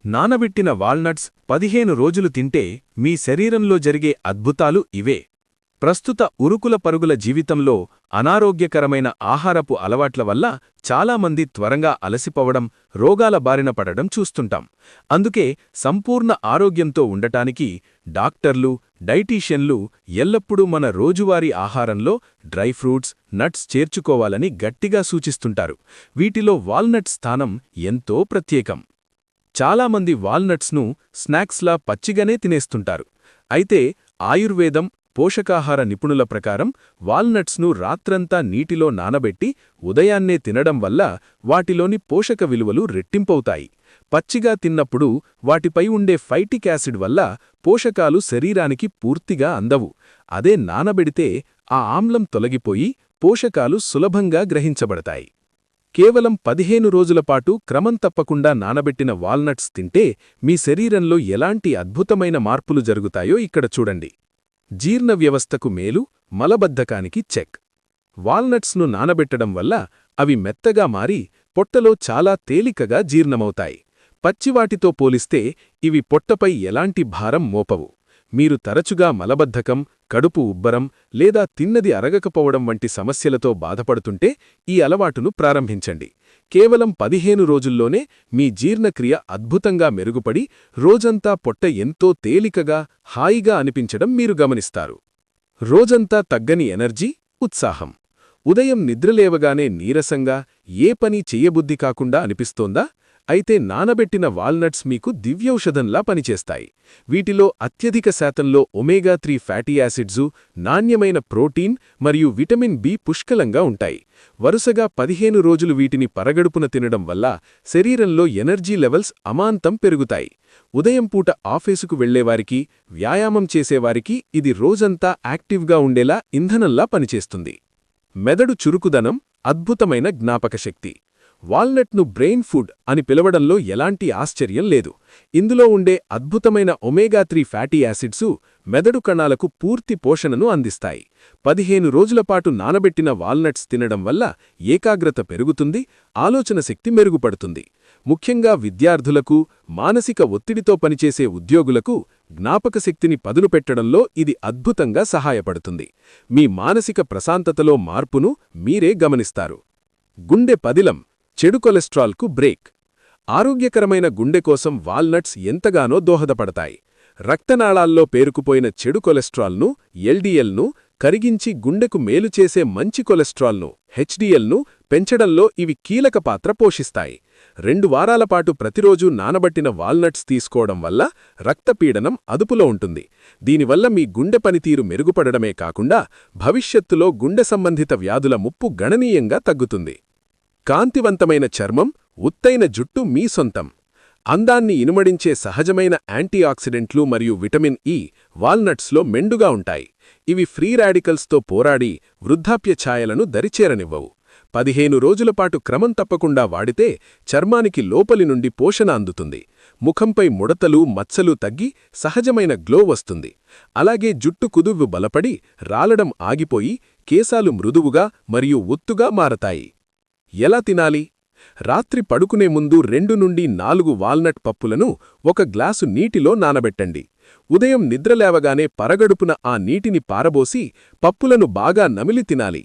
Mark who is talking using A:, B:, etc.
A: నానబెట్టిన వాల్నట్స్ 15 రోజులు తింటే మీ శరీరంలో జరిగే అద్భుతాలు ఇవే. ప్రస్తుత ఉరుకుల పరుగుల జీవితంలో అనారోగ్యకరమైన ఆహారపు అలవాట్ల వల్ల చాలామంది త్వరగా అలసిపోవడం, రోగాల బారిన పడడం చూస్తుంటాం. అందుకే సంపూర్ణ ఆరోగ్యంతో ఉండటానికి డాక్టర్లు, డైటీషియన్లు ఎల్లప్పుడూ మన రోజువారీ ఆహారంలో డ్రై ఫ్రూట్స్, నట్స్ చేర్చుకోవాలని గట్టిగా సూచిస్తుంటారు. వీటిలో వాల్నట్ స్థానం ఎంతో ప్రత్యేకం. చాలామంది వాల్నట్స్ను స్నాక్స్లా పచ్చిగానే తినేస్తుంటారు. అయితే ఆయుర్వేదం, పోషకాహార నిపుణుల ప్రకారం వాల్నట్స్ను రాత్రంతా నీటిలో నానబెట్టి ఉదయాన్నే తినడం వల్ల వాటిలోని పోషక విలువలు రెట్టింపవుతాయి. పచ్చిగా తిన్నప్పుడు వాటిపై ఉండే ఫైటిక్ యాసిడ్ వల్ల పోషకాలు శరీరానికి పూర్తిగా అందవు. అదే నానబెడితే ఆ ఆమ్లం తొలగిపోయి పోషకాలు సులభంగా గ్రహించబడతాయి. కేవలం 15 రోజులపాటు క్రమం తప్పకుండా నానబెట్టిన వాల్నట్స్ తింటే మీ శరీరంలో ఎలాంటి అద్భుతమైన మార్పులు జరుగుతాయో ఇక్కడ చూడండి. జీర్ణ వ్యవస్థకు మేలు, మలబద్ధకానికి చెక్. వాల్నట్స్ను నానబెట్టడం వల్ల అవి మెత్తగా మారి పొట్టలో చాలా తేలికగా జీర్ణమవుతాయి. పచ్చివాటితో పోలిస్తే ఇవి పొట్టపై ఎలాంటి భారం మోపవు. మీరు తరచుగా మలబద్ధకం, కడుపు ఉబ్బరం లేదా తిన్నది అరగకపోవడం వంటి సమస్యలతో బాధపడుతుంటే ఈ అలవాటును ప్రారంభించండి. కేవలం 15 రోజుల్లోనే మీ జీర్ణక్రియ అద్భుతంగా మెరుగుపడి రోజంతా పొట్ట ఎంతో తేలికగా, హాయిగా అనిపించడం మీరు గమనిస్తారు. రోజంతా తగ్గని ఎనర్జీ, ఉత్సాహం. ఉదయం నిద్రలేవగానే నీరసంగా, ఏ పని చెయ్యబుద్ధి కాకుండా అనిపిస్తోందా? అయితే నానబెట్టిన వాల్నట్స్ మీకు దివ్యౌషధంలా పనిచేస్తాయి. వీటిలో అత్యధిక శాతంలో ఒమేగా-3 ఫ్యాటీ యాసిడ్సు, నాణ్యమైన ప్రోటీన్ మరియు విటమిన్ బి పుష్కలంగా ఉంటాయి. వరుసగా 15 రోజులు వీటిని పరగడుపున తినడం వల్ల శరీరంలో ఎనర్జీ లెవెల్స్ అమాంతం పెరుగుతాయి. ఉదయం పూట ఆఫీసుకు వెళ్లేవారికి, వ్యాయామం చేసేవారికి ఇది రోజంతా యాక్టివ్గా ఉండేలా ఇంధనంలా పనిచేస్తుంది. మెదడు చురుకుదనం, అద్భుతమైన జ్ఞాపకశక్తి. వాల్నట్ను బ్రెయిన్ ఫుడ్ అని పిలవడంలో ఎలాంటి ఆశ్చర్యం లేదు. ఇందులో ఉండే అద్భుతమైన ఒమేగా-3 ఫ్యాటీ యాసిడ్సు మెదడు కణాలకు పూర్తి పోషణను అందిస్తాయి. 15 రోజులపాటు నానబెట్టిన వాల్నట్స్ తినడం వల్ల ఏకాగ్రత పెరుగుతుంది, ఆలోచన శక్తి మెరుగుపడుతుంది. ముఖ్యంగా విద్యార్థులకు, మానసిక ఒత్తిడితో పనిచేసే ఉద్యోగులకు జ్ఞాపకశక్తిని పదునుపెట్టడంలో ఇది అద్భుతంగా సహాయపడుతుంది. మీ మానసిక ప్రశాంతతలో మార్పును మీరే గమనిస్తారు. గుండె పదిలం, చెడు కొలెస్ట్రాల్కు బ్రేక్. ఆరోగ్యకరమైన గుండె కోసం వాల్నట్స్ ఎంతగానో దోహదపడతాయి. రక్తనాళాల్లో పేరుకుపోయిన చెడు కొలెస్ట్రాల్ను, ఎల్డిఎల్ను కరిగించి గుండెకు మేలు చేసే మంచి కొలెస్ట్రాల్ను, హెచ్డిఎల్ను పెంచడంలో ఇవి కీలక పాత్ర పోషిస్తాయి. 2 వారాలపాటు ప్రతిరోజూ నానబట్టిన వాల్నట్స్ తీసుకోవడం వల్ల రక్తపీడనం అదుపులో ఉంటుంది. దీనివల్ల మీ గుండె పనితీరు మెరుగుపడడమే కాకుండా భవిష్యత్తులో గుండె సంబంధిత వ్యాధుల ముప్పు గణనీయంగా తగ్గుతుంది. కాంతివంతమైన చర్మం, ఉత్తైన జుట్టు మీ సొంతం. అందాన్ని ఇనుమడించే సహజమైన యాంటీఆక్సిడెంట్లు మరియు విటమిన్ ఇ వాల్నట్స్లో మెండుగా ఉంటాయి. ఇవి ఫ్రీ రాడికల్స్తో పోరాడి వృద్ధాప్య ఛాయలను దరిచేరనివ్వవు. 15 రోజులపాటు క్రమం తప్పకుండా వాడితే చర్మానికి లోపలి నుండి పోషణ అందుతుంది. ముఖంపై ముడతలు, మచ్చలు తగ్గి సహజమైన గ్లో వస్తుంది. అలాగే జుట్టు కుదువ్వు బలపడి రాలడం ఆగిపోయి కేశాలు మృదువుగా మరియు ఒత్తుగా మారతాయి. ఎలా తినాలి? రాత్రి పడుకునే ముందు 2 నుండి 4 వాల్నట్ పప్పులను 1 గ్లాసు నీటిలో నానబెట్టండి. ఉదయం నిద్రలేవగానే పరగడుపున ఆ నీటిని పారబోసి పప్పులను బాగా నమిలి తినాలి.